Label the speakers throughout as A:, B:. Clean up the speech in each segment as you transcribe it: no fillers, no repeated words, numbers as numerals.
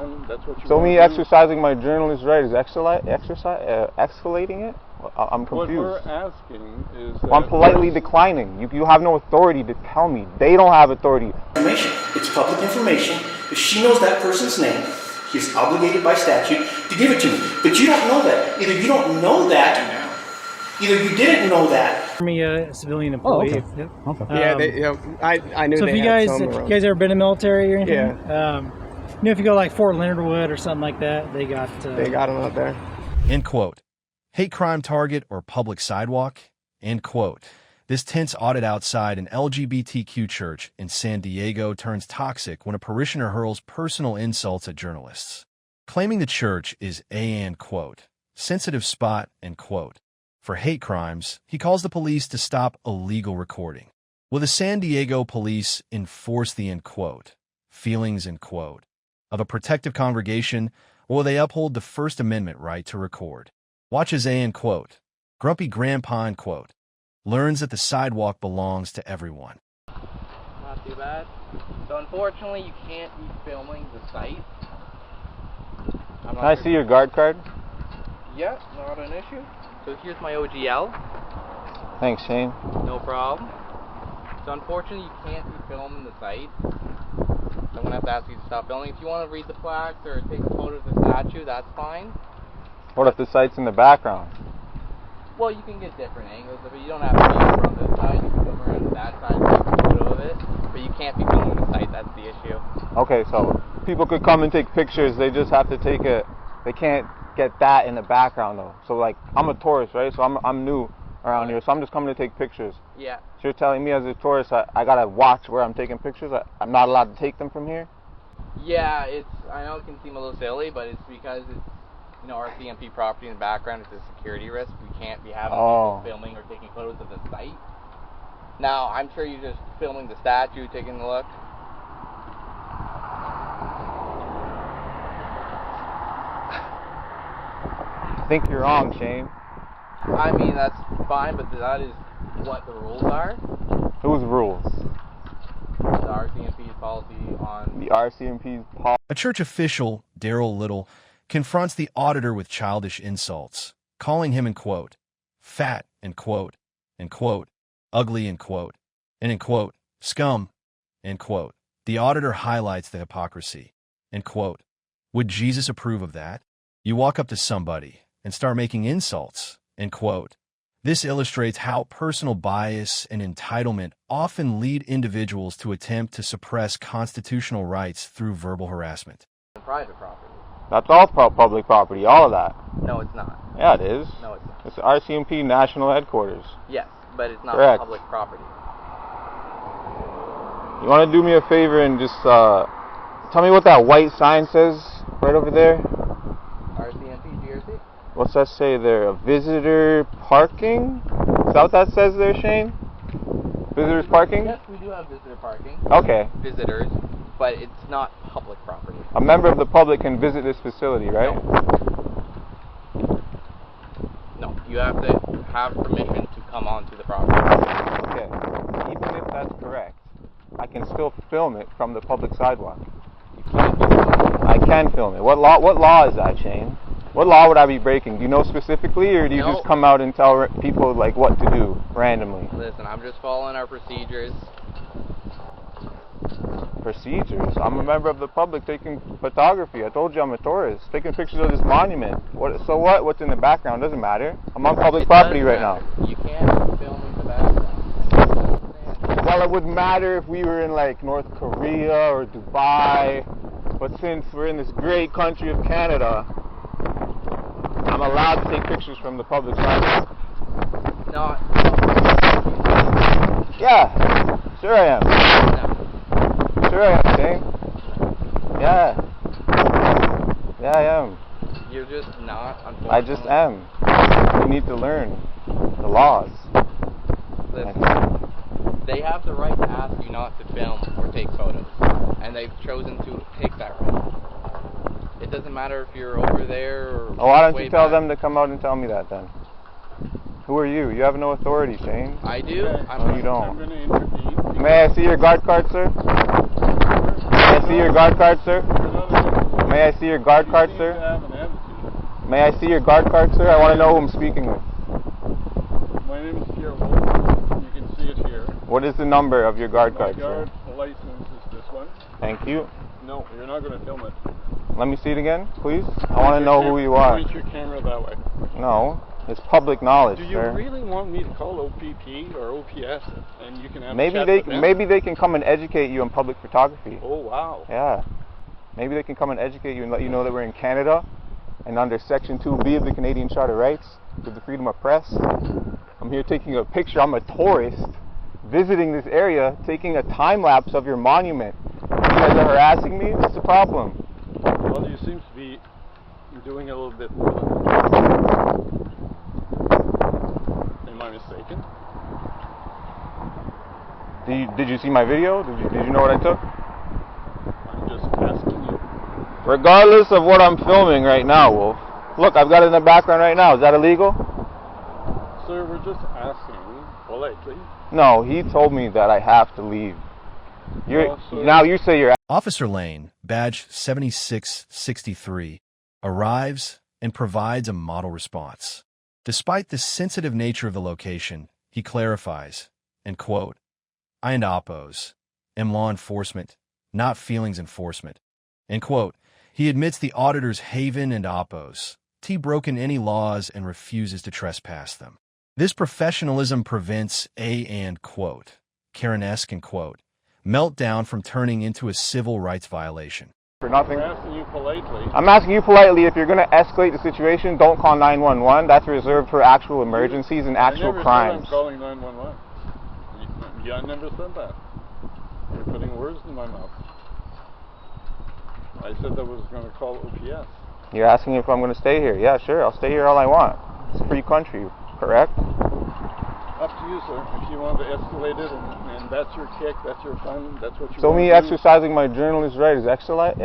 A: fine. That's what you
B: So
A: want
B: me
A: to do.
B: exercising my journalist right is escalating it? I'm confused.
A: What we're asking is that...
B: Well, I'm politely declining. You have no authority to tell me. They don't have authority.
C: Information. It's public information. If she knows that person's name, she's obligated by statute to give it to me. But you don't know that. Either you don't know that, either you didn't know that.
D: Army, civilian employee.
B: Okay.
D: Yep.
B: Okay.
E: I knew.
D: So
E: they
D: if you guys ever been in the military or anything, if you go like Fort Leonard Wood or something like that, they got
E: them out there.
F: End quote. Hate crime target or public sidewalk? End quote. This tense audit outside an LGBTQ church in San Diego turns toxic when a parishioner hurls personal insults at journalists. Claiming the church is a, quote, sensitive spot, end quote. For hate crimes, he calls the police to stop illegal recording. Will the San Diego police enforce the, end quote, feelings, end quote, of a protective congregation, or will they uphold the First Amendment right to record? Watch as a, end quote, grumpy grandpa, end quote, learns that the sidewalk belongs to everyone.
G: Not too bad. So unfortunately, you can't be filming the site.
B: Can I see your guard card?
G: Yeah, not an issue. So here's my OGL.
B: Thanks, Shane.
G: No problem. So unfortunately, you can't be filming the site. So I'm going to have to ask you to stop filming. If you want to read the plaques or take a photo of the statue, that's fine.
B: What if the site's in the background?
G: Well, you can get different angles of it. You don't have to be from this side. You can come around that side and take a photo of it. But you can't be filming the site. That's the issue.
B: Okay, so people could come and take pictures. They just have to take it. They can't get that in the background though. So like, I'm a tourist, right? So I'm new around here. So I'm just coming to take pictures.
G: Yeah.
B: So you're telling me as a tourist, I gotta watch where I'm taking pictures? I'm not allowed to take them from here?
G: Yeah, I know it can seem a little silly, but it's because it's, RCMP property in the background. It's a security risk. We can't be having people filming or taking photos of the site. Now, I'm sure you're just filming the statue, taking a look.
B: I think you're wrong, Shane.
G: I mean, that's fine, but that is what the rules are.
B: Whose rules?
G: The RCMP's policy on...
B: The RCMP's policy.
F: A church official, Daryl Little, confronts the auditor with childish insults, calling him, end quote, fat, end quote, ugly, end quote, and, end quote, scum, end quote. The auditor highlights the hypocrisy, end quote. Would Jesus approve of that? You walk up to somebody and start making insults, end quote. This illustrates how personal bias and entitlement often lead individuals to attempt to suppress constitutional rights through verbal harassment.
G: Private property.
B: That's all public property, all of that.
G: No, it's not.
B: Yeah, it is.
G: No, it's not.
B: It's RCMP national headquarters.
G: Yes, but it's not
B: Correct.
G: Public property.
B: You want to do me a favor and just tell me what that white sign says right over there?
G: RCMP GRC?
B: What's that say there? Visitor parking? Is that what that says there, Shane? Visitors parking?
G: Yes, we do have visitor parking.
B: Okay.
G: Visitors, but it's not public property.
B: A member of the public can visit this facility, right?
G: No, you have to have permission to come onto the property.
B: Okay. Even if that's correct, I can still film it from the public sidewalk.
G: You can't be filming.
B: I can film it. What law is that, Shane? What law would I be breaking? Do you know specifically, or do you just come out and tell people like what to do randomly?
G: Listen, I'm just following our procedures.
B: Procedures? I'm a member of the public taking photography. I told you I'm a tourist, taking pictures of this monument. So what? What's in the background doesn't matter. I'm on public property right now.
G: You can't be filming the background.
B: Well, it would matter if we were in like North Korea or Dubai, but since we're in this great country of Canada, I'm allowed to take pictures from the public side.
G: No.
B: Yeah, sure I am.
G: No.
B: Sure I am, Shane. Yeah. Yeah, I am.
G: You're just not, unfortunately.
B: I just am. You need to learn the laws.
G: Listen, they have the right to ask you not to film or take photos, and they've chosen to take that right. It doesn't matter if you're over there or...
B: Oh, why don't you tell them to come out and tell me that then? Who are you? You have no authority, Shane.
G: I do.
B: No, you don't.
A: I'm going to intervene.
B: May I see your guard card, sir? May I see your guard card, sir? May I see your guard card,
A: You
B: sir?
A: seem to have an attitude.
B: May I see your guard card, sir? I want to know who I'm speaking with.
A: My name is Pierre Wolf. You can see it here.
B: What is the number of your guard
A: My
B: card,
A: guard
B: sir?
A: license is this one.
B: Thank you.
A: No, you're not going to film it.
B: Let me see it again, please. I want to know who you are.
A: Point your camera that way.
B: No, it's public knowledge,
A: Do you
B: sir.
A: really want me to call OPP or OPS and you can have a
B: Maybe
A: chat
B: they
A: with them?
B: maybe they can come and educate you on public photography.
A: Oh, wow.
B: Yeah. Maybe they can come and educate you and let you know that we're in Canada and under Section 2B of the Canadian Charter of Rights with the freedom of press. I'm here taking a picture. I'm a tourist visiting this area, taking a time lapse of your monument. You guys are harassing me? What's the problem?
A: Well, you seem to be doing a little bit more than Am I mistaken?
B: Did you see my video? Did you know what I took?
A: I'm just asking you.
B: Regardless of what I'm filming right now, Wolf. Look, I've got it in the background right now. Is that illegal?
A: Sir, we're just asking politely.
B: No, he told me that I have to leave. Now you say you're...
F: Officer Lane, badge 7663, arrives and provides a model response. Despite the sensitive nature of the location, he clarifies, and quote, I and oppose, am law enforcement, not feelings enforcement. End quote. He admits the auditor's haven and oppose. T broken any laws and refuses to trespass them. This professionalism prevents a and quote, Karen-esque and quote, meltdown from turning into a civil rights violation.
B: For nothing.
A: We're asking you politely.
B: I'm asking you politely, if you're going to escalate the situation, don't call 911. That's reserved for actual emergencies and actual crimes.
A: I never said I'm calling 911. Yeah, I never said that. You're putting words in my mouth. I said that I was going to call OPS.
B: You're asking if I'm going to stay here. Yeah, sure. I'll stay here all I want. It's a free country, correct?
A: Up to you, sir. If you want to escalate it and that's your kick, that's your fun, that's what you
B: So
A: want
B: me
A: to do.
B: exercising my journalist right is escalating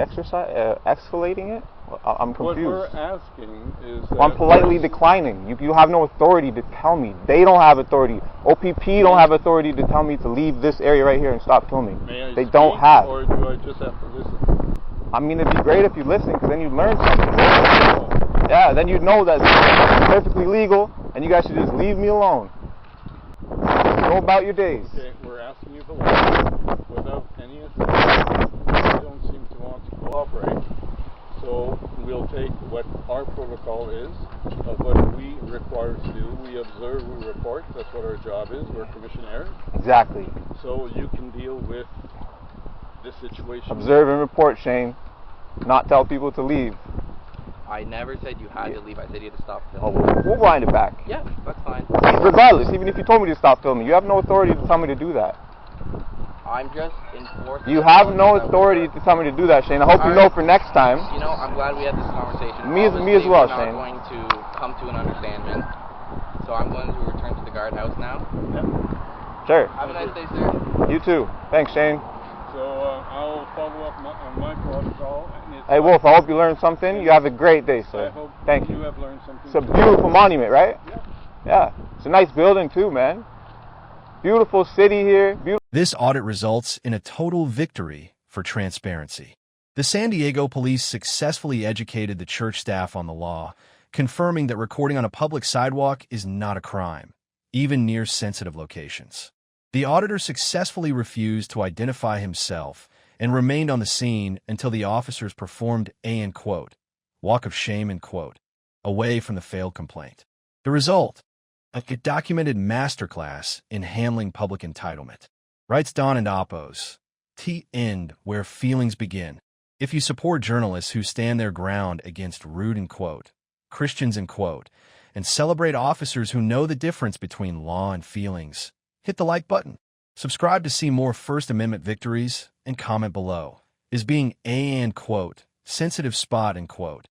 B: it? I'm confused.
A: What we're asking is that...
B: I'm politely declining. You have no authority to tell me. They don't have authority. OPP don't have authority to tell me to leave this area right here and stop filming. They don't have.
A: Or do I just have to listen?
B: I mean, it'd be great if you listen, because then you'd learn something. Yeah, then you'd know that it's perfectly legal, and you guys should just leave me alone. Go about your days.
A: Okay, we're asking you politely, without any assistance. You don't seem to want to cooperate. So we'll take what our protocol is, of what we require to do. We observe, we report. That's what our job is. We're commissionaires.
B: Exactly.
A: So you can deal with this situation.
B: Observe and report, Shane. Not tell people to leave.
G: I never said you had to leave. I said you had to stop
B: Oh,
G: filming.
B: we'll wind it back.
G: Yeah, that's fine.
B: Regardless, even if you told me to stop filming, you have no authority to tell me to do that.
G: I'm just enforcing...
B: You have no authority to tell me to do that, Shane. I hope you know for next time.
G: You know, I'm glad we had this conversation.
B: Me as
G: Obviously,
B: well,
G: we're
B: Shane.
G: not going to come to an understanding. So I'm going to return to the guardhouse now.
B: Sure.
G: Have a nice day, sir.
B: You too. Thanks, Shane.
A: So I'll follow up on my protocol.
B: Hey, Wolf, I hope you learned something. You have a great day,
A: I
B: sir.
A: hope
B: Thank
A: you
B: you.
A: have learned something.
B: It's a beautiful monument, right?
A: Yeah.
B: Yeah. It's a nice building, too, man. Beautiful city here.
F: This audit results in a total victory for transparency. The San Diego police successfully educated the church staff on the law, confirming that recording on a public sidewalk is not a crime, even near sensitive locations. The auditor successfully refused to identify himself and remained on the scene until the officers performed a quote, walk of shame and quote, away from the failed complaint. The result, a documented masterclass in handling public entitlement. Writes Don and Oppos, end where feelings begin. If you support journalists who stand their ground against rude and quote, Christians and quote, and celebrate officers who know the difference between law and feelings, hit the like button. Subscribe to see more First Amendment victories, and comment below. Is being a quote, sensitive spot and quote,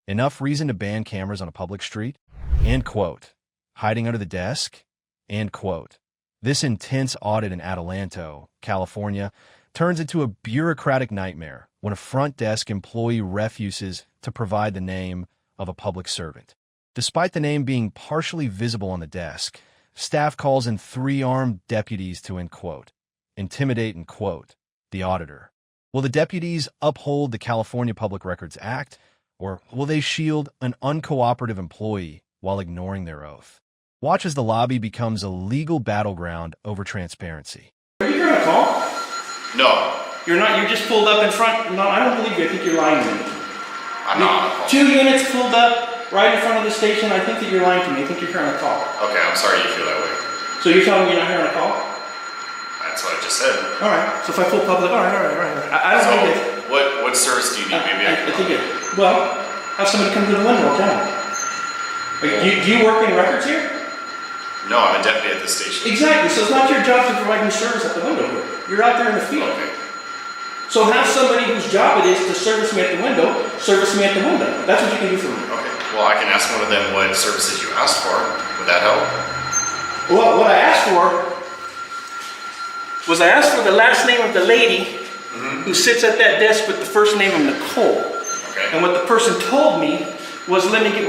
F: enough reason to ban cameras on a public street? And quote, hiding under the desk? And quote, this intense audit in Adelanto, California, turns into a bureaucratic nightmare when a front desk employee refuses to provide the name of a public servant. Despite the name being partially visible on the desk, staff calls in 3 armed deputies to, end quote, intimidate and quote, the auditor. Will the deputies uphold the California Public Records Act, or will they shield an uncooperative employee while ignoring their oath? Watch as the lobby becomes a legal battleground over transparency.
C: Are you here on a call?
E: No,
C: You're not. You're just pulled up in front. No, I don't believe you. I think you're lying to me.
E: I'm not.
C: 2 units pulled up right in front of the station. I think that you're lying to me. I think you're here on a call.
E: Okay, I'm sorry you feel that way.
C: So you're telling me you're not here on a call?
E: That's what I just said.
C: All right. So if I pull public, all right. I don't think it.
E: So, what service do you need? Maybe I can.
C: I think it. Well, have somebody come to the window. Tell me. Do you work in records here?
E: No, I'm a deputy at the station.
C: Exactly. So it's not your job to provide me service at the window here. You're out there in the field.
E: Okay.
C: So have somebody whose job it is to service me at the window, service me at the window. That's what you can do for me.
E: Okay. Well, I can ask one of them what services you asked for. Would that help?
C: Well, what I asked for was I asked for the last name of the lady who sits at that desk with the first name of Nicole.
E: Okay.
C: And what the person told me was, why do you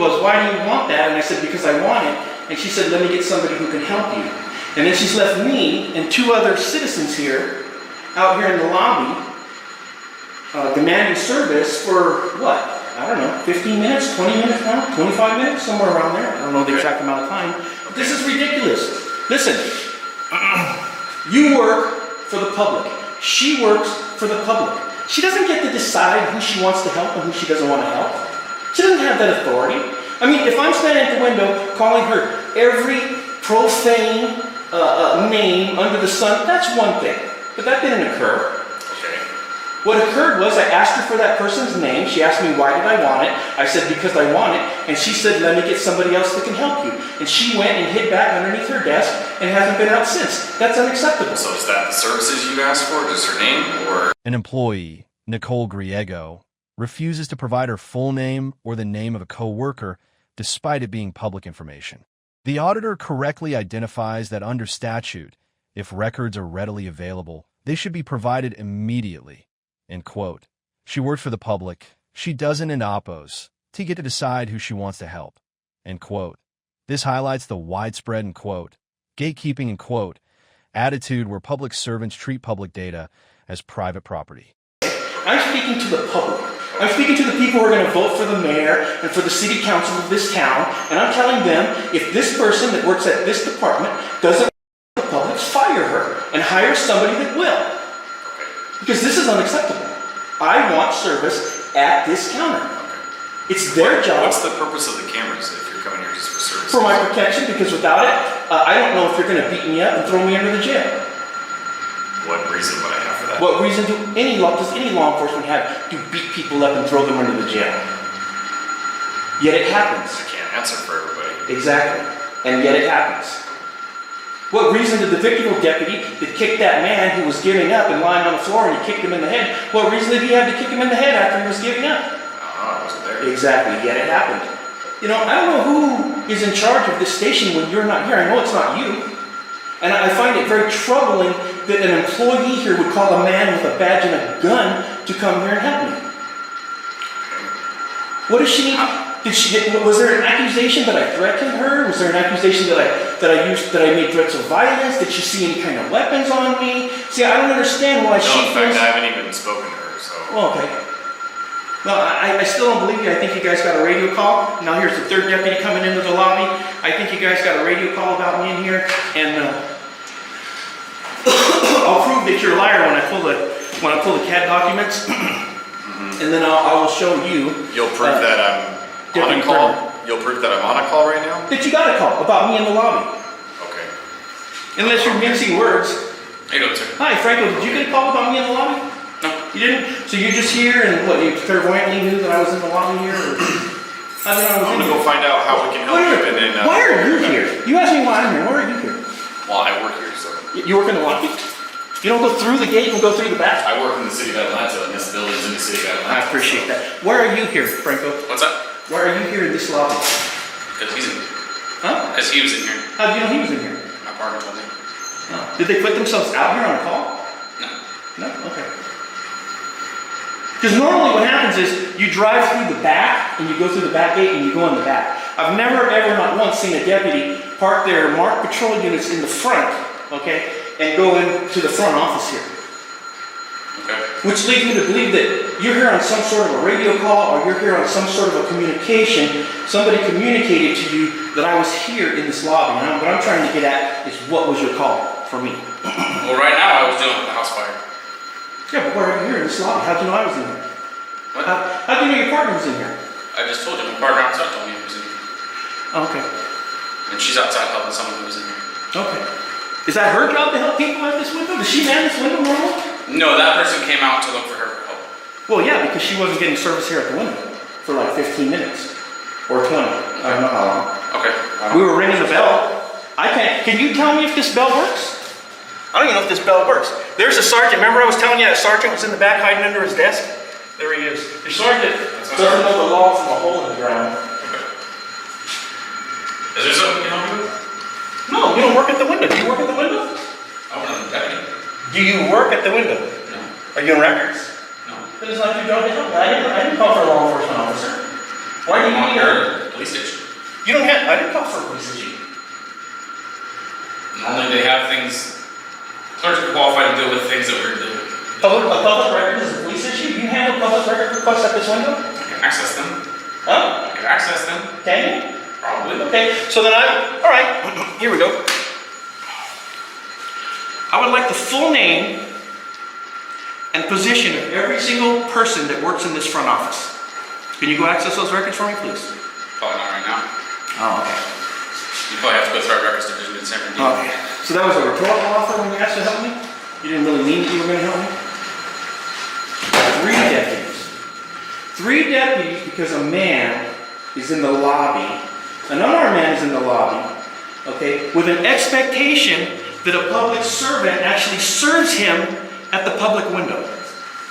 C: want that? And I said, because I want it. And she said, let me get somebody who can help you. And then she's left me and 2 other citizens here, out here in the lobby, demanding service for what? I don't know, 15 minutes, 20 minutes now, 25 minutes, somewhere around there. I don't know the exact amount of time. This is ridiculous. Listen, you work for the public. She works for the public. She doesn't get to decide who she wants to help and who she doesn't want to help. She doesn't have that authority. I mean, if I'm standing at the window calling her every profane name under the sun, that's one thing. But that didn't occur.
E: Okay.
C: What occurred was I asked her for that person's name. She asked me, why did I want it? I said, because I want it. And she said, let me get somebody else that can help you. And she went and hid back underneath her desk and hasn't been out since. That's unacceptable.
E: So is that the services you asked for? Just her name, or?
F: An employee, Nicole Griego, refuses to provide her full name or the name of a co-worker, despite it being public information. The auditor correctly identifies that under statute, if records are readily available, they should be provided immediately. End quote. She works for the public. She doesn't in oppos to get to decide who she wants to help. End quote. This highlights the widespread, end quote, gatekeeping, end quote, attitude where public servants treat public data as private property.
C: I'm speaking to the public. I'm speaking to the people who are going to vote for the mayor and for the city council of this town, and I'm telling them, if this person that works at this department doesn't want the public, fire her and hire somebody that will. Because this is unacceptable. I want service at this counter. It's their job.
E: What's the purpose of the cameras if you're coming here just for service?
C: For my protection, because without it, I don't know if you're going to beat me up and throw me under the jail.
E: What reason would I have for that?
C: What reason does any law enforcement have to beat people up and throw them under the jail? Yet it happens.
E: I can't answer for everybody.
C: Exactly. And yet it happens. What reason did the victim deputy that kicked that man who was giving up and lying on the floor and he kicked him in the head, what reason did he have to kick him in the head after he was giving up?
E: I wasn't there.
C: Exactly. Yet it happened. You know, I don't know who is in charge of this station when you're not here. I know it's not you. And I find it very troubling that an employee here would call a man with a badge and a gun to come here and help me. What does she need? Was there an accusation that I threatened her? Was there an accusation that I made threats of violence? Did she see any kind of weapons on me? See, I don't understand why she
E: No, in fact,
C: feels...
E: I haven't even spoken to her, so...
C: Oh, okay. No, I still don't believe you. I think you guys got a radio call. Now here's the third deputy coming into the lobby. I think you guys got a radio call about me in here, and I'll prove that you're a liar when I pull the CAD documents, and then I will show you.
E: You'll prove that I'm on a call? You'll prove that I'm on a call right now?
C: That you got a call about me in the lobby.
E: Okay.
C: Unless you're mincing words.
E: How you doing, sir?
C: Hi, Franco. Did you get a call about me in the lobby?
E: No.
C: You didn't? So you're just here, and what? You clairvoyantly knew that I was in the lobby here? Or? I mean,
E: I'm gonna go find out how we can help you, and then.
C: Why are you here? You asked me why I'm here. Why are you here?
E: Well, I work here, so.
C: You work in the lobby? You don't go through the gate and go through the back?
E: I work in the city of Adelanto, and this building's in the city of Adelanto.
C: I appreciate that. Why are you here, Franco?
E: What's up?
C: Why are you here in this lobby?
E: Because he's in.
C: Huh?
E: Because he was in here.
C: How do you know he was in here?
E: My partner told me.
C: Oh. Did they put themselves out here on a call?
E: No.
C: No? Okay. Because normally what happens is you drive through the back and you go through the back gate and you go in the back. I've never, ever, not once seen a deputy park their marked patrol units in the front, okay, and go into the front office here.
E: Okay.
C: Which leads me to believe that you're here on some sort of a radio call, or you're here on some sort of a communication. Somebody communicated to you that I was here in this lobby. And what I'm trying to get at is, what was your call for me?
E: Well, right now I was dealing with the house fire.
C: Yeah, but where are you here in this lobby? How'd you know I was in here?
E: What?
C: How'd you know your partner was in here?
E: I just told you, my partner outside told me he was in here.
C: Oh, okay.
E: And she's outside helping someone who was in here.
C: Okay. Is that her job to help people at this window? Does she man this window normally?
E: No, that person came out to look for her help.
C: Well, yeah, because she wasn't getting service here at the window for like 15 minutes or 20. I don't know how long.
E: Okay.
C: We were ringing the bell. Can you tell me if this bell works? I don't even know if this bell works. There's a sergeant. Remember I was telling you that sergeant was in the back hiding under his desk? There he is. The sergeant doesn't know the law from a hole in the ground.
E: Okay. Is there something you can help me with?
C: No, you don't work at the window. Do you work at the window?
E: I want a deputy.
C: Do you work at the window?
E: No.
C: Are you on records?
E: No.
C: Then it's not your job to help. I didn't call for a law enforcement officer. Why do you need her?
E: Police station.
C: You don't have. I didn't call for a police station.
E: Normally they have things, clerks are qualified to deal with things that we're dealing with.
C: A public record is a police issue? You handle public record requests at this window?
E: I can access them.
C: Huh?
E: I can access them.
C: Can you?
E: Probably.
C: Okay, so then all right, here we go. I would like the full name and position of every single person that works in this front office. Can you go access those records for me, please?
E: Probably not right now.
C: Oh, okay.
E: You probably have to go through our records division in San Bernardino.
C: Okay. So that was a rhetorical offer when you asked to help me? You didn't really mean that you were going to help me? 3 deputies. 3 deputies because a man is in the lobby, an unarmed man is in the lobby, okay, with an expectation that a public servant actually serves him at the public window.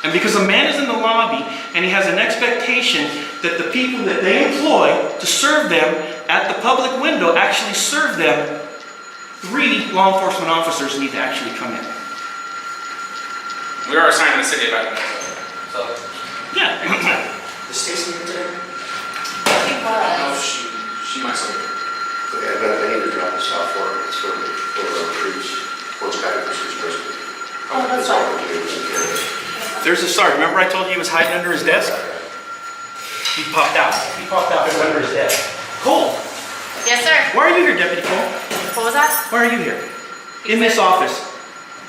C: And because a man is in the lobby and he has an expectation that the people that they employ to serve them at the public window actually serve them, 3 law enforcement officers need to actually come in.
E: We are assigned to the city of Adelanto. So,
C: Yeah.
E: is Stacy here today?
G: He
E: I don't know
G: was.
E: if she might still be.
H: Okay, but they need to drop this off for it. It's for the recruits, what's got to pursue person.
G: Oh, that's
H: all
G: fine.
H: we do is take care of it.
C: There's a sergeant. Remember I told you he was hiding under his desk? He popped out. He popped out from under his desk. Cole,
I: Yes, sir.
C: why are you here, Deputy Cole?
I: What was that?
C: Why are you here? In this office,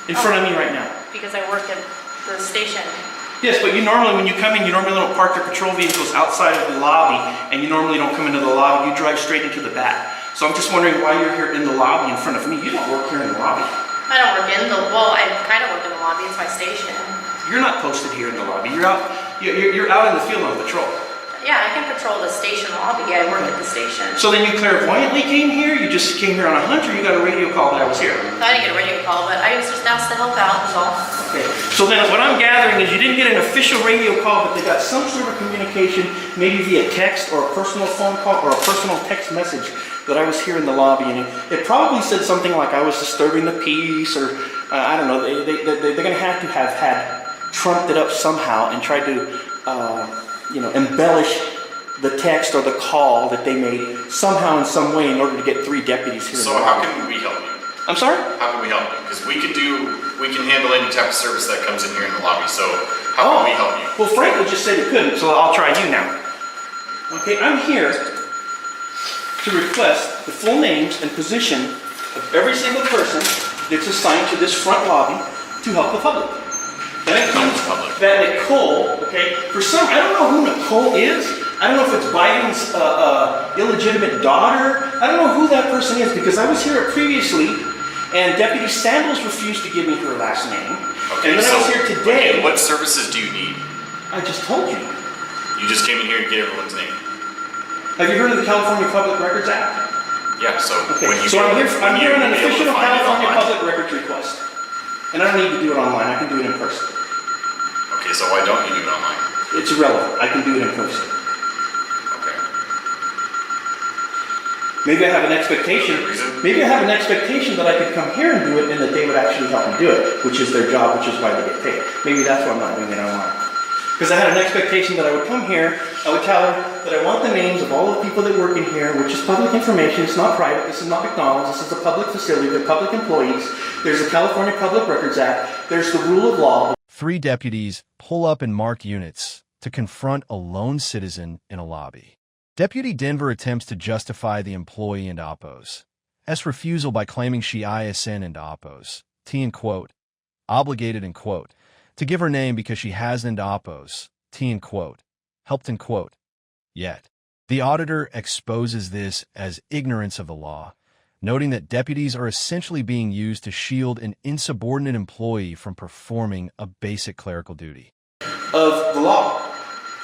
C: in front of me right now.
I: Because I work at the station.
C: Yes, but you normally, when you come in, you normally don't park your patrol vehicles outside of the lobby, and you normally don't come into the lobby, you drive straight into the back. So I'm just wondering why you're here in the lobby in front of me. You don't work here in the lobby.
I: I don't work in the, well, I kind of work in the lobby, it's my station.
C: You're not posted here in the lobby. You're out in the field on patrol.
I: Yeah, I can patrol the station lobby, I work at the station.
C: So then you clairvoyantly came here? You just came here on a hunch, or you got a radio call that I was here?
I: I didn't get a radio call, but I was just asked to help out, is all.
C: Okay. So then what I'm gathering is you didn't get an official radio call, but they got some sort of communication, maybe via text or a personal phone call or a personal text message that I was here in the lobby, and it probably said something like I was disturbing the peace, or I don't know. They're going to have had trumped it up somehow and tried to embellish the text or the call that they made somehow in some way in order to get 3 deputies here.
E: So how can we help you?
C: I'm sorry?
E: How can we help you? Because we can handle any type of service that comes in here in the lobby. So how can we help you?
C: Well, Frank just said he couldn't, so I'll try you now. Okay, I'm here to request the full names and position of every single person that's assigned to this front lobby to help the public. That includes that Nicole, okay? I don't know who Nicole is. I don't know if it's Biden's illegitimate daughter. I don't know who that person is, because I was here previously and Deputy Sandals refused to give me her last name.
E: Okay,
C: and then I was here today.
E: Okay, what services do you need?
C: I just told you.
E: You just came in here to get everyone's name.
C: Have you heard of the California Public Records Act?
E: Yeah, so
C: Okay,
E: when you
C: so I'm here on an
E: be able to
C: official
E: find it
C: California
E: online.
C: Public Records request. And I don't need to do it online, I can do it in person.
E: Okay, so why don't you do it online?
C: It's irrelevant, I can do it in person.
E: Okay.
C: Maybe I have an expectation.
E: Reason?
C: Maybe I have an expectation that I could come here and do it and that they would actually help me do it, which is their job, which is why they get paid. Maybe that's why I'm not doing it online. Because I had an expectation that I would come here I would tell her that I want the names of all the people that work in here, which is public information. It's not private. This is not McDonald's. This is a public facility. They're public employees. There's the California Public Records Act. There's the rule of law.
F: 3 deputies pull up and mark units to confront a lone citizen in a lobby. Deputy Denver attempts to justify the employee and oppos. S refusal by claiming she ISN and oppos. T in quote, obligated in quote, to give her name because she has an oppos. T in quote, helped in quote. Yet, the auditor exposes this as ignorance of the law, noting that deputies are essentially being used to shield an insubordinate employee from performing a basic clerical duty.
C: Of the law,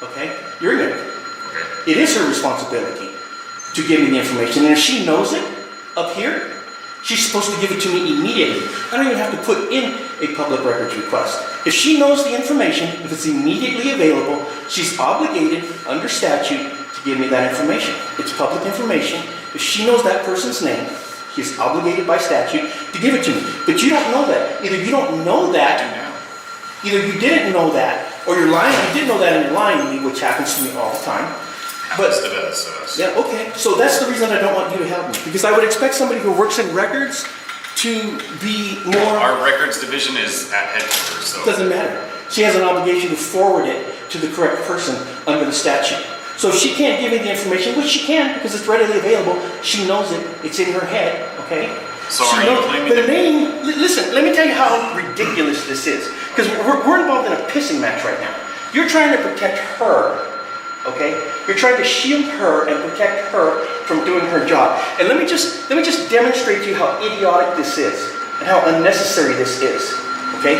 C: okay? You're ignorant. It is her responsibility to give me the information, and if she knows it up here, she's supposed to give it to me immediately. I don't even have to put in a public records request. If she knows the information, if it's immediately available, she's obligated under statute to give me that information. It's public information. If she knows that person's name, she's obligated by statute to give it to me. But you don't know that. Either you don't know that, either you didn't know that, or you're lying. You didn't know that and you're lying to me, which happens to me all the time.
E: Happens to us.
C: Yeah, okay. So that's the reason I don't want you to help me. Because I would expect somebody who works in records to be more...
E: Our records division is at headquarters, so...
C: It doesn't matter. She has an obligation to forward it to the correct person under the statute. So if she can't give me the information, which she can because it's readily available, she knows it, it's in her head, okay?
E: So are you claiming
C: the name... Listen, let me tell you how ridiculous this is. Because we're involved in a pissing match right now. You're trying to protect her, okay? You're trying to shield her and protect her from doing her job. And let me just demonstrate to you how idiotic this is and how unnecessary this is, okay?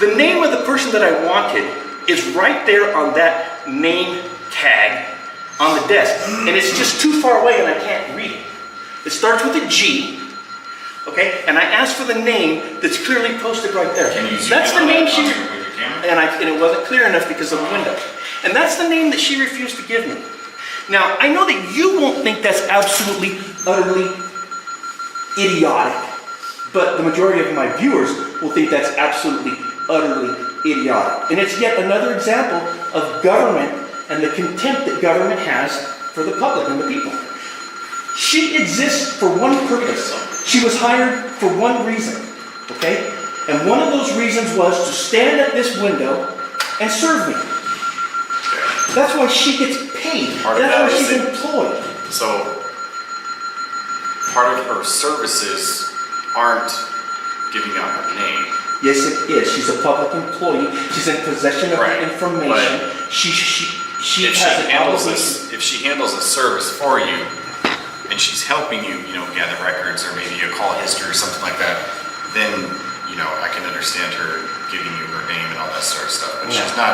C: The name of the person that I wanted is right there on that name tag on the desk, and it's just too far away and I can't read it. It starts with a G, okay? And I asked for the name that's clearly posted right there.
E: Can you zoom
C: that's
E: in
C: the
E: on
C: name
E: that
C: she
E: with your camera?
C: and it wasn't clear enough because of the window. And that's the name that she refused to give me. Now, I know that you won't think that's absolutely, utterly idiotic, but the majority of my viewers will think that's absolutely, utterly idiotic. And it's yet another example of government and the contempt that government has for the public and the people. She exists for one purpose. She was hired for one reason, okay? And one of those reasons was to stand at this window and serve me. That's why she gets paid. That's why she's employed.
E: So, part of her services aren't giving out her name.
C: Yes, it is. She's a public employee. She's in possession of the information. She has an obligation.
E: If she handles a service for you, and she's helping you, gather records, or maybe a call history or something like that, then, I can understand her giving you her name and all that sort of stuff. But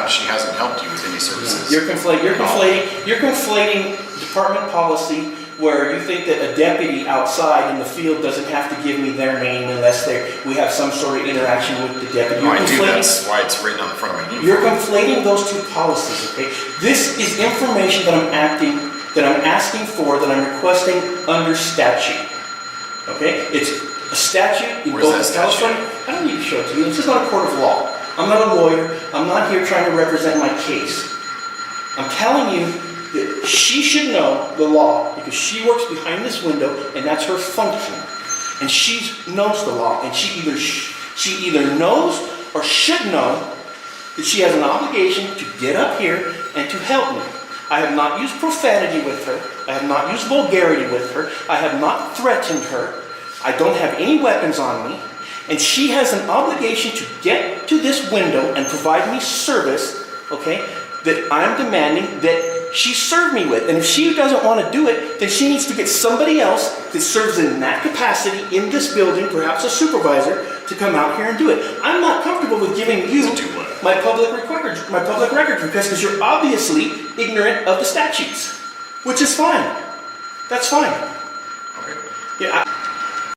E: she hasn't helped you with any services.
C: You're conflating department policy where you think that a deputy outside in the field doesn't have to give me their name unless we have some sort of interaction with the deputy.
E: No, I do. That's why it's written on the front of my uniform.
C: You're conflating those two policies, okay? This is information that I'm asking for, that I'm requesting under statute. Okay? It's a statute in both California. I don't need to show it to you. This is not a court of law. I'm not a lawyer. I'm not here trying to represent my case. I'm telling you that she should know the law because she works behind this window and that's her function. And she knows the law, and she either knows or should know that she has an obligation to get up here and to help me. I have not used profanity with her. I have not used vulgarity with her. I have not threatened her. I don't have any weapons on me. And she has an obligation to get to this window and provide me service, okay, that I'm demanding that she serve me with. And if she doesn't want to do it, then she needs to get somebody else that serves in that capacity in this building, perhaps a supervisor, to come out here and do it. I'm not comfortable with giving you my public records request because you're obviously ignorant of the statutes, which is fine. That's fine.
E: Okay.
C: Yeah.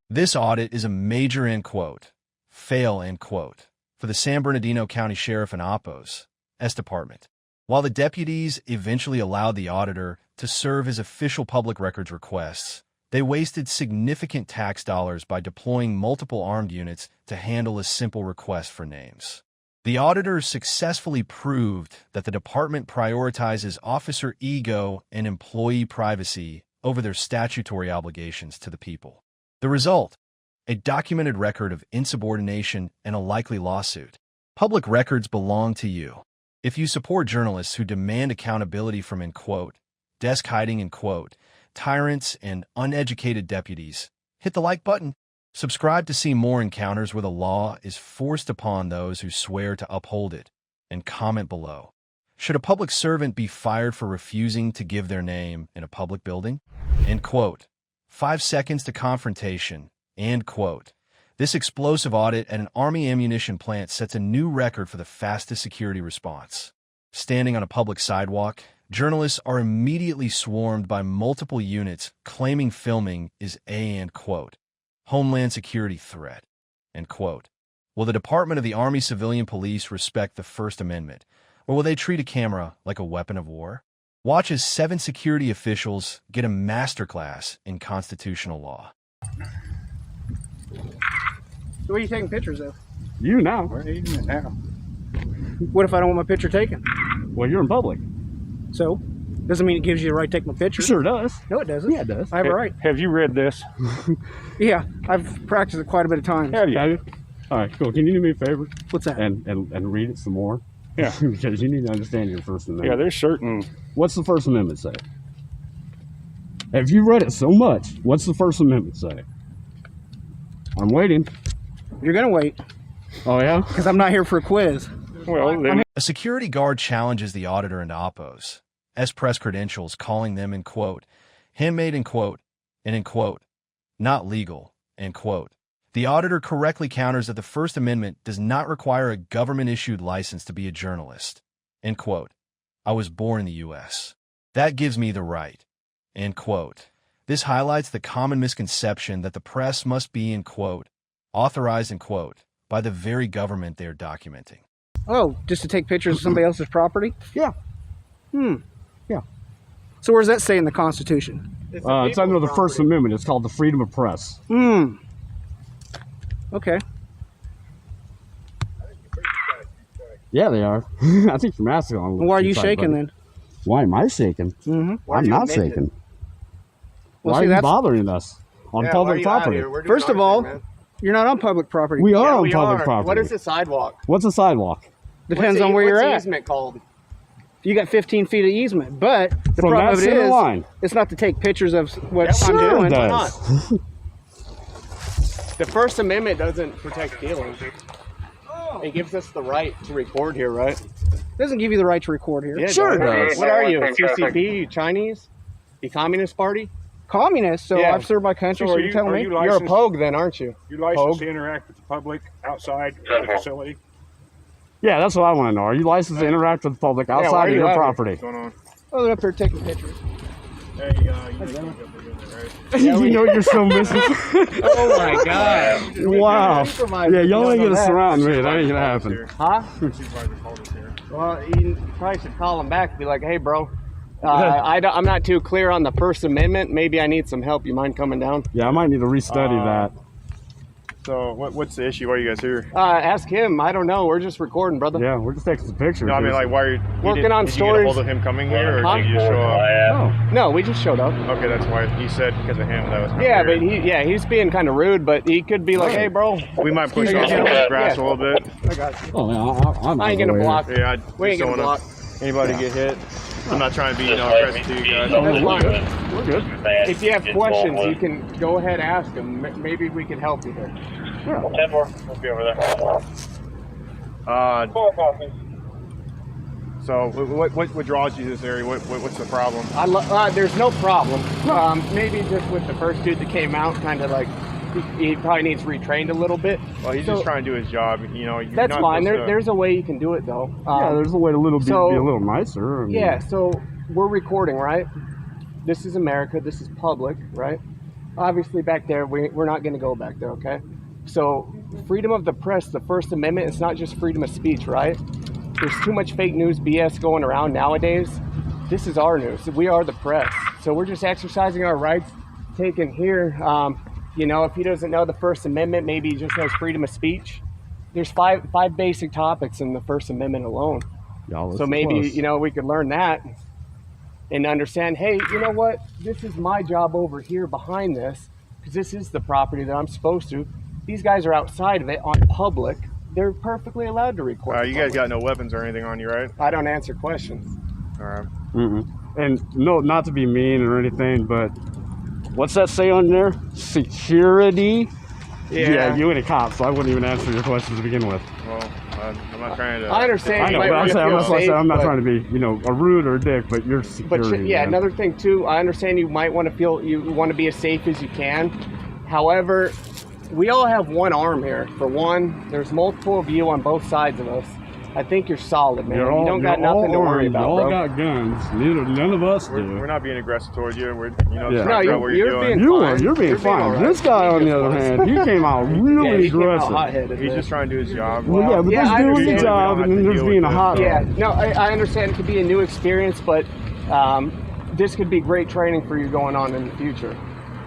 F: This audit is a major end quote, fail end quote, for the San Bernardino County Sheriff and Oppos, S Department. While the deputies eventually allowed the auditor to serve his official public records requests, they wasted significant tax dollars by deploying multiple armed units to handle a simple request for names. The auditors successfully proved that the department prioritizes officer ego and employee privacy over their statutory obligations to the people. The result? A documented record of insubordination and a likely lawsuit. Public records belong to you. If you support journalists who demand accountability from, in quote, desk hiding, in quote, tyrants and uneducated deputies, hit the like button. Subscribe to see more encounters where the law is forced upon those who swear to uphold it, and comment below. Should a public servant be fired for refusing to give their name in a public building? End quote. 5 seconds to confrontation. End quote. This explosive audit at an Army ammunition plant sets a new record for the fastest security response. Standing on a public sidewalk, journalists are immediately swarmed by multiple units claiming filming is a, end quote, Homeland Security threat, end quote. Will the Department of the Army Civilian Police respect the First Amendment, or will they treat a camera like a weapon of war? Watch as 7 security officials get a masterclass in constitutional law.
J: So what are you taking pictures of?
K: You now.
J: We're eating it now. What if I don't want my picture taken?
K: Well, you're in public.
J: So? Doesn't mean it gives you the right to take my picture.
K: Sure does.
J: No, it doesn't.
K: Yeah, it does.
J: I have a right.
K: Have you read this?
J: Yeah, I've practiced it quite a bit of times.
K: Have you? All right, cool. Can you do me a favor?
J: What's that?
K: And read it some more.
J: Yeah.
K: Because you need to understand your First Amendment.
J: Yeah, there's certain...
K: What's the First Amendment say? Have you read it so much? What's the First Amendment say? I'm waiting.
J: You're going to wait.
K: Oh, yeah?
J: Because I'm not here for a quiz.
K: Well, then...
F: A security guard challenges the auditor into oppos, as press credentials, calling them, in quote, handmade, in quote, and in quote, not legal, end quote. The auditor correctly counters that the First Amendment does not require a government-issued license to be a journalist, end quote. I was born in the U.S. That gives me the right, end quote. This highlights the common misconception that the press must be, in quote, authorized, in quote, by the very government they are documenting.
J: Oh, just to take pictures of somebody else's property?
K: Yeah.
J: Yeah. So where does that say in the Constitution?
K: It's under the First Amendment. It's called the freedom of press.
J: Okay.
K: Yeah, they are. I think you're masking on.
J: Well, why are you shaking then?
K: Why am I shaking? I'm not shaking.
J: Well,
K: why
J: see,
K: are you bothering us on public property?
J: First of all, you're not on public property.
K: We are on public property.
L: What is a sidewalk?
K: What's a sidewalk?
J: Depends on where you're at.
L: What's the easement called?
J: You got 15 feet of easement, but the
K: From
J: problem
K: that
J: of it
K: center
J: is,
K: line.
J: it's not to take pictures of what I'm
K: Sure
J: doing.
K: it does.
L: The First Amendment doesn't protect feelings. It gives us the right to record here, right?
J: It doesn't give you the right to record here.
L: Yeah,
K: Sure it does.
L: What are you, CCP? You Chinese? You Communist Party?
J: Communist, so
L: Yeah.
J: I've served my country, so you're telling me?
L: You're a pogue then, aren't you?
M: You licensed
L: Pogue?
M: to interact with the public outside the facility?
K: Yeah, that's what I want to know. Are you licensed to interact with the public
L: why
K: outside
L: are
K: of
L: you
K: your
L: out here?
K: property?
M: What's going on?
J: Oh, they're up there taking pictures.
M: Hey, you know what you're doing there, right?
K: You know you're so missing.
L: Oh my God.
K: Wow. Yeah, y'all ain't gonna
L: that.
K: surround me. That ain't gonna happen.
L: Huh?
M: Supervisor called us here.
L: Well, you probably should call him back and be like, hey, bro, I'm not too clear on the First Amendment. Maybe I need some help. You mind coming down?
K: Yeah, I might need to restudy that.
M: So, what's the issue? Why are you guys here?
L: Ask him. I don't know. We're just recording, brother.
K: Yeah, we're just taking some pictures.
M: No, I mean, like, why are you
L: Working on
M: did you get a
L: stories.
M: hold of him coming here, or
L: Huh?
M: did you just show up?
L: No, we just showed up.
M: Okay, that's why he said because of him that was.
L: Yeah, but he's being kind of rude, but he could be like, hey, bro.
M: we might push off the grass a little bit.
L: I got you.
K: Oh, yeah,
L: I ain't gonna block.
M: Yeah,
L: We ain't gonna block.
M: Anybody get hit? I'm not trying to be, aggressive to you guys.
L: That's fine.
K: We're good.
L: If you have questions, you can go ahead and ask him. Maybe we can help you there.
K: Yeah.
M: 10 more. We'll be over there. So, what draws you to this area? What's the problem?
L: There's no problem. Maybe just with the first dude that came out, kind of like he probably needs retrained a little bit.
M: Well, he's just trying to do his job. You're
L: That's
M: not
L: fine.
M: supposed to-
L: There's a way you can do it though.
K: Yeah, there's a way to be a little nicer. I mean,
L: Yeah, so we're recording, right? This is America. This is public, right? Obviously, back there, we're not going to go back there, okay? So, freedom of the press, the First Amendment, it's not just freedom of speech, right? There's too much fake news BS going around nowadays. This is our news. We are the press. So we're just exercising our rights, taken here. If he doesn't know the First Amendment, maybe he just knows freedom of speech. there's five basic topics in the First Amendment alone. So maybe, you know, we could learn that and understand, hey, you know what? This is my job over here behind this, because this is the property that I'm supposed to. These guys are outside of it on public. They're perfectly allowed to record.
M: You guys got no weapons or anything on you, right?
L: I don't answer questions.
M: All right.
K: And no, not to be mean or anything, but what's that say on there? Security? Yeah, you ain't a cop, so I wouldn't even answer your questions to begin with.
M: Well, I'm not trying to...
L: I understand.
K: I know, but I'm not trying to be, you know, a rude or a dick, but you're security.
L: But yeah,
K: man.
L: another thing too, I understand you might want to be as safe as you can. However, we all have one arm here. For one, there's multiple of you on both sides of us. I think you're solid, man. You don't got nothing to worry about,
K: bro.
L: bro.
K: All got guns. None of us do.
M: We're not being aggressive towards you. We're, you know,
K: Yeah.
M: trying to figure out what you're doing.
K: You're being fine. This guy, on the other hand, he came out really aggressive.
M: He's just trying to do his job.
K: Well, yeah, but
L: Yeah,
K: there's
L: I
K: doing the
L: understand.
K: job, and then there's being a hot.
L: Yeah, no, I understand it could be a new experience, but this could be great training for you going on in the future.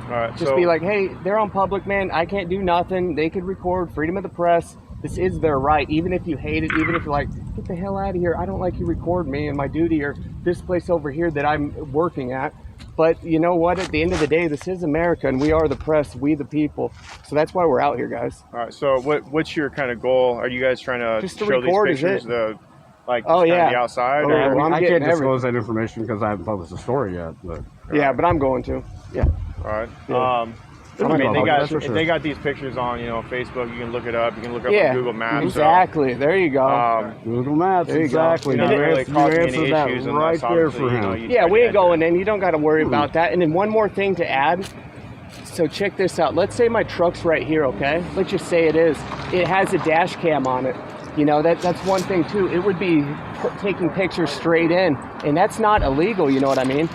M: All right,
L: Just be like, hey, they're on public, man. I can't do nothing. They could record, freedom of the press. This is their right, even if you hate it, even if you're like, get the hell out of here. I don't like you record me and my duty or this place over here that I'm working at. But you know what? At the end of the day, this is America, and we are the press, we the people. So that's why we're out here, guys.
M: All right, so what's your kind of goal? Are you guys trying to
L: Just to
M: show
L: record,
M: these pictures,
L: is it?
M: the outside?
K: Oh,
M: or?
K: I can't disclose that information because I haven't published the story yet. But
L: yeah, but I'm going to. Yeah.
M: All right.
L: Yeah.
M: I mean, if they got these pictures on, you know, Facebook. You can look it up. You can look up
L: Yeah,
M: on Google Maps.
L: exactly. There you go.
K: Google Maps,
L: There you
K: exactly.
L: go.
M: Not really
K: You
M: causing any
K: answered that
M: issues, and
K: right
M: that's
K: there
M: obviously,
K: for
M: you know,
K: him.
M: you
L: Yeah,
M: try
L: we
M: to
L: ain't going in. You don't got to worry about that. And then one more thing to add. So check this out. Let's say my truck's right here, okay? Let's just say it is. It has a dash cam on it. You know, that's one thing too. It would be taking pictures straight in, and that's not illegal, you know what I mean?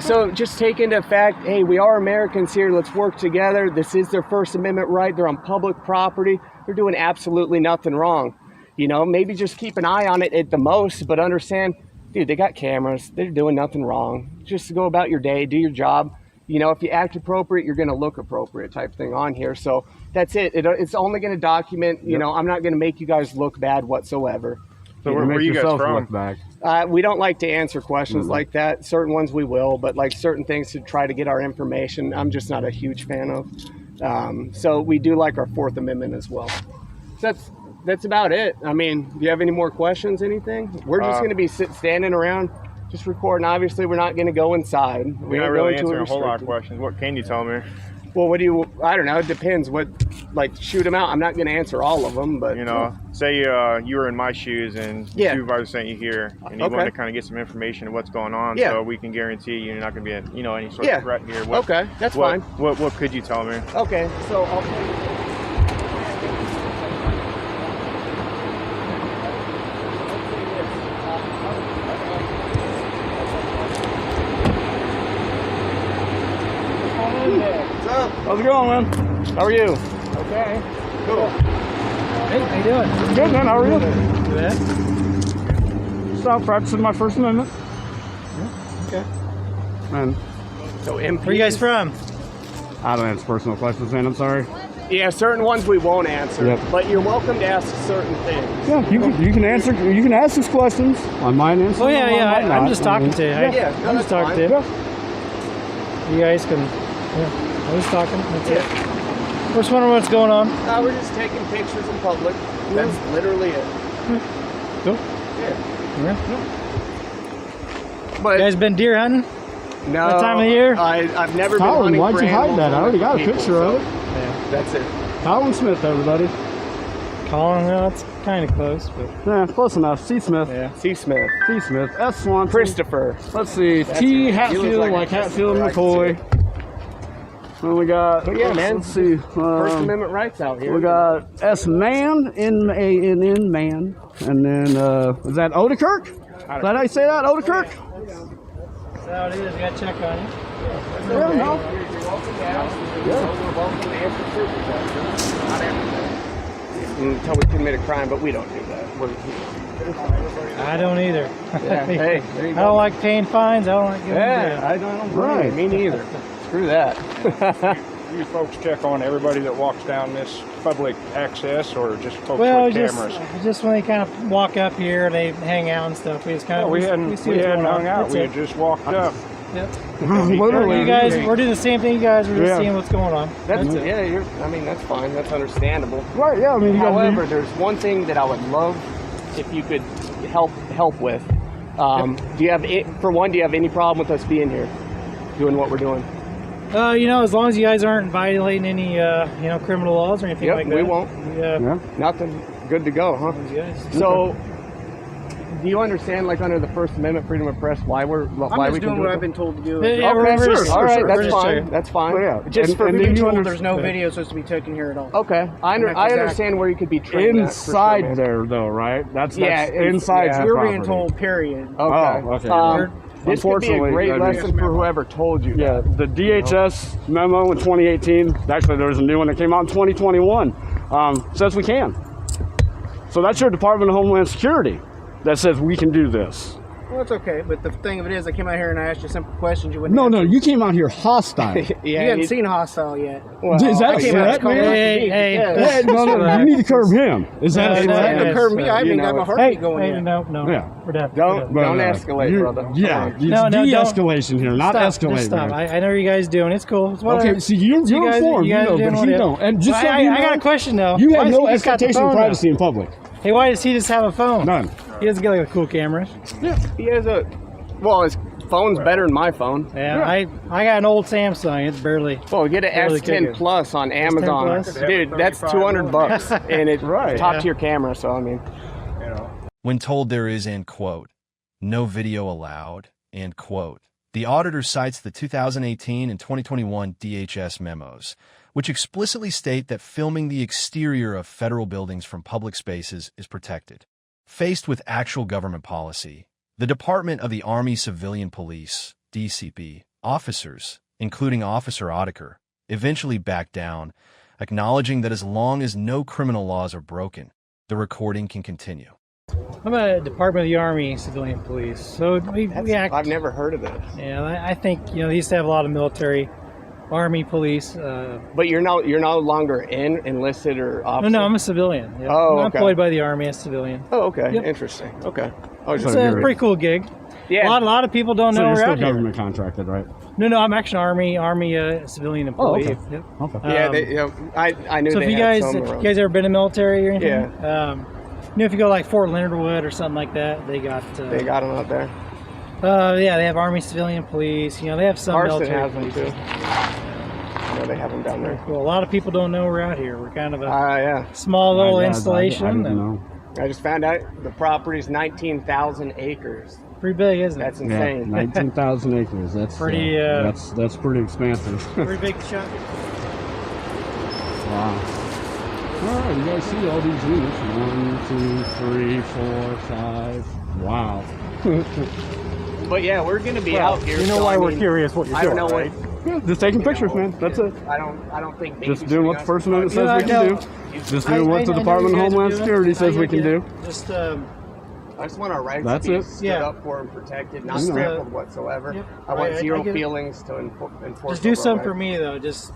L: So just take into fact, hey, we are Americans here. Let's work together. This is their First Amendment right. They're on public property. They're doing absolutely nothing wrong. You know, maybe just keep an eye on it at the most, but understand, dude, they got cameras. They're doing nothing wrong. Just go about your day, do your job. You know, if you act appropriate, you're going to look appropriate type thing on here. So that's it. It's only going to document, you know, I'm not going to make you guys look bad whatsoever.
M: So where are you guys from?
L: We don't like to answer questions like that. Certain ones we will, but like certain things to try to get our information, I'm just not a huge fan of. So we do like our Fourth Amendment as well. So that's about it. I mean, do you have any more questions, anything? We're just going to be standing around, just recording. Obviously, we're not going to go inside.
M: We're not really answering a whole lot of questions. What can you tell me?
L: Well, what do you, I don't know, it depends what, like, shoot them out. I'm not going to answer all of them, but.
M: You know, say you were in my shoes and the supervisor sent you here and you wanted to kind of get some information of what's going on so we can guarantee you're not going to be, any sort of threat here.
L: Okay, that's fine.
M: What could you tell me?
L: Okay, so I'll tell you.
K: How's it going, man?
L: How are you?
D: Okay.
L: Cool.
D: Hey, how you doing?
K: Good, man. How are you?
D: Good.
K: Just out practicing my First Amendment.
D: Yeah. Okay.
K: And
L: so,
D: where are you guys from?
K: I don't answer personal questions, man. I'm sorry.
L: Yeah, certain ones we won't answer,
K: Yep.
L: but you're welcome to ask certain things.
K: Yeah, you can answer. You can ask these questions. I might answer.
D: Oh yeah,
K: them,
D: yeah.
K: I might
D: I'm
K: not.
D: just talking to you. I'm just talking to you.
K: Yeah.
D: You guys can. Yeah. I'm just talking. That's it. We're just wondering what's going on.
L: We're just taking pictures in public. That's literally it.
D: Cool.
L: Yeah.
D: But you guys been deer hunting?
L: No.
D: That time of year?
L: I've never been
K: Colin,
L: hunting
K: why'd
L: for
K: you hide
L: animals
K: that? I already got a
L: people,
K: picture of it.
D: Yeah.
L: That's it.
K: Colin Smith, everybody.
D: Colin, well, it's kind of close, but.
K: Yeah, close enough. C. Smith.
D: Yeah.
L: C. Smith.
K: C. Smith. S. Swanson.
L: Christopher.
K: Let's see.
L: That's
K: T.
L: it.
K: Hatfield, like Hatfield and McCoy. Then we got.
L: But yeah, man.
K: Let's see.
L: First Amendment rights out here.
K: We got S. Man, N-A-N-N, man. And then, is that Odekirk? Is that how you say that? Odekirk?
D: That's how it is. We got to check on you.
K: There we go.
L: Until we commit a crime, but we don't do that.
D: I don't either.
L: Yeah, hey,
D: I don't like paying fines. I don't like giving
L: I don't. Right. Me neither. Screw that.
N: you folks check on everybody that walks down this public access, or just folks
D: Well,
N: with cameras?
D: just when they kind of walk up here, they hang out and stuff. We just kind of
N: we hadn't hung out. We had just walked up.
D: Yep.
L: Literally,
D: you guys, we're doing the same thing. You guys, we're just seeing what's going on.
L: That's it. Yeah, I mean, that's fine. That's understandable.
K: Right? Yeah. I mean,
L: however, there's one thing that I would love if you could help with. Do you have any problem with us being here, doing what we're doing?
D: As long as you guys aren't violating any, criminal laws or anything like that.
L: We won't.
D: Yeah.
L: Nothing. Good to go, huh? So, do you understand, like under the First Amendment, freedom of press, why we
J: doing what I've been told to do.
D: Yeah,
L: okay,
D: sure.
L: All right,
D: Sure.
L: that's fine. That's fine.
K: Well, yeah.
J: Just for
K: and
J: being
K: then
J: told there's no video supposed to be taken here at all.
L: Okay, I understand where you could be trained
K: inside
L: at, for sure,
K: there, though, right? That's
L: inside.
K: the
J: We're
K: property.
J: being told, period.
L: Okay.
K: Oh, okay.
L: This could be a great lesson for whoever told you.
K: Yeah, the DHS memo in 2018, actually there was a new one that came out in 2021, says we can. So that's your Department of Homeland Security that says we can do this.
J: Well, it's okay, but the thing of it is, I came out here and I asked you simple questions. You wouldn't.
K: No, you came out here hostile.
J: You haven't seen hostile yet.
K: Well, is that threat, man? Hey, no, you need to curb him. Is that a threat?
J: To curb me, I haven't got my heartbeat going yet.
D: No.
K: Yeah.
D: We're done.
L: Don't escalate, brother.
K: Yeah, it's de-escalation here, not escalate.
D: Stop. I know what you guys doing. It's cool. It's whatever.
K: Okay, see, you're informed, but he don't. And just so you know,
D: I got a question though.
K: You have no expectation of privacy in public.
D: Hey, why does he just have a phone?
K: None.
D: He doesn't get like a cool camera.
L: Yeah, he has a. Well, his phone's better than my phone.
D: Yeah, I got an old Samsung. It's barely.
L: Well, get an S10 Plus on Amazon, dude. That's $200, and it's top tier camera. So I mean,
F: When told there is, end quote, no video allowed, end quote, the auditor cites the 2018 and 2021 DHS memos, which explicitly state that filming the exterior of federal buildings from public spaces is protected. Faced with actual government policy, the Department of the Army Civilian Police, DCP, officers, including Officer Odeker, eventually backed down, acknowledging that as long as no criminal laws are broken, the recording can continue.
D: I'm a Department of the Army Civilian Police, so we act.
L: I've never heard of this.
D: Yeah, I think they used to have a lot of military, Army, police.
L: But you're no longer enlisted or officer.
D: No, I'm a civilian. Yep.
L: Oh,
D: I'm
L: okay.
D: employed by the Army as a civilian.
L: Oh, okay.
D: Yep.
L: Interesting. Okay.
D: It's a pretty cool gig.
L: Yeah.
D: A lot of people don't
K: So
D: know
K: you're
D: we're
K: still
D: out here.
K: government contracted, right?
D: No, I'm actually Army civilian employee.
K: Oh, okay.
D: Yep.
K: Okay.
L: I knew.
D: So if you guys ever been in the military or anything,
L: yeah.
D: If you go like Fort Leonard Wood or something like that, they got
L: them out there.
D: Yeah, they have Army Civilian Police. They have some
L: Carson
D: military
L: has them
D: police.
L: too. Yeah, they have them down there.
D: Well, a lot of people don't know we're out here. We're kind of a small little installation.
K: I didn't know.
L: I just found out the property's 19,000 acres.
D: Pretty big, isn't it?
L: That's insane.
K: Yeah, 19,000 acres. That's
D: pretty.
K: That's pretty expansive.
D: Pretty big chunk.
K: Wow. All right, you guys see all these units. 1, 2, 3, 4, 5. Wow.
L: But yeah, we're gonna be out here.
N: You know why we're curious what you're doing, right?
K: Yeah, just taking pictures, man. That's it.
L: I don't think.
K: Just doing what the First Amendment says we can do. Just doing what the Department of Homeland Security says we can do.
D: Just
L: I just want our rights
K: That's
L: to be
K: it.
L: stood up for and protected, not trampled whatsoever.
D: Yep.
L: I want
D: Right,
L: zero
D: I get it.
L: feelings to enforce.
D: Just do something for me though. Just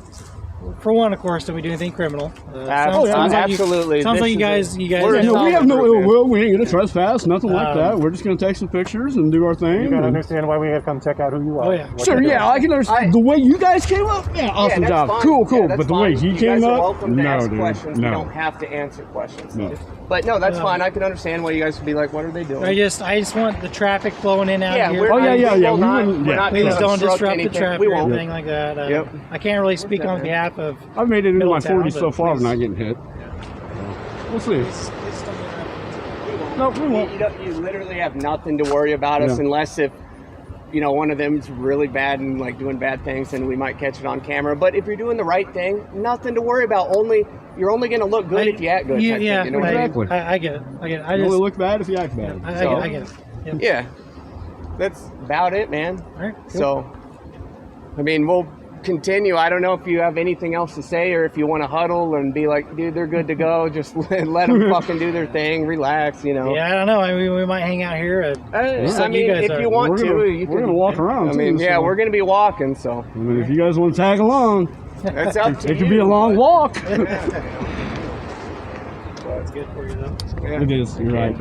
D: for one, of course, don't we do anything criminal?
L: Absolutely.
D: Sounds like you guys.
K: we have no ill will. We ain't gonna trespass. Nothing like that. We're just gonna take some pictures and do our thing.
N: You gotta understand why we gotta come check out who you are.
D: Oh yeah.
K: Sure. Yeah, I can understand the way you guys came up. Yeah, awesome job.
L: Fine.
K: Cool.
L: Yeah,
K: but the way he
L: you
K: came
L: guys are
K: up,
L: welcome to ask
K: dude.
L: questions. We
K: No.
L: don't have to answer questions.
K: No.
L: But no, that's fine. I can understand why you guys would be like, "What are they doing?"
D: I just want the traffic flowing in out here.
L: We're not
D: Please don't disrupt the
L: anything.
D: traffic
L: We
D: or
L: won't.
D: anything like that. I can't really speak on behalf of.
K: I've made it into my
D: Middletown,
K: 40s so
D: but
K: far,
D: please.
K: not getting hit. We'll see. No, we won't.
L: You literally have nothing to worry about us unless if one of them's really bad and like doing bad things, and we might catch it on camera. But if you're doing the right thing, nothing to worry about. You're only going to look good if you act good.
D: Yeah,
L: you know what I mean?
K: Exactly.
D: I get it. I
K: You
D: just
K: only look bad if you act bad.
D: I get it. Yep.
L: Yeah, that's about it, man.
D: All right. Cool.
L: So, I mean, we'll continue. I don't know if you have anything else to say, or if you want to huddle and be like, dude, they're good to go. Just let them fucking do their thing, relax,
D: Yeah, I don't know. I mean, we might hang out here.
L: I mean, if you want to,
K: we're gonna walk around.
L: I mean,
K: too,
L: yeah,
K: so.
L: we're gonna be walking. So,
K: I mean, if you guys want to tag along,
L: That's up to
K: It could be a long walk.
D: It's good for you though.
K: Yeah. It is, you're right.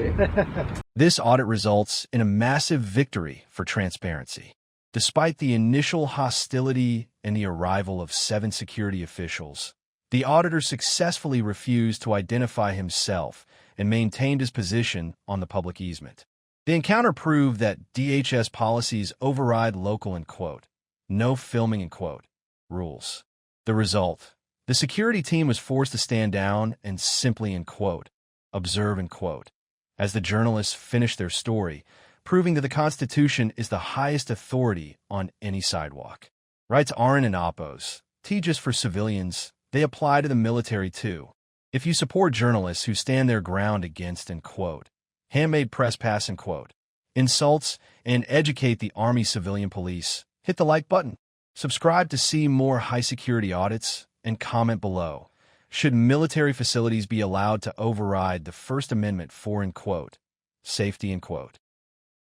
F: This audit results in a massive victory for transparency. Despite the initial hostility and the arrival of 7 security officials, the auditor successfully refused to identify himself and maintained his position on the public easement. The encounter proved that DHS policies override local and quote, no filming and quote, rules. The result, the security team was forced to stand down and simply in quote, observe and quote, as the journalists finished their story, proving that the Constitution is the highest authority on any sidewalk. Rights aren't in oppos. T just for civilians, they apply to the military too. If you support journalists who stand their ground against and quote, handmade press pass and quote, insults and educate the Army civilian police, hit the like button. Subscribe to see more high security audits and comment below. Should military facilities be allowed to override the First Amendment for and quote, safety and quote?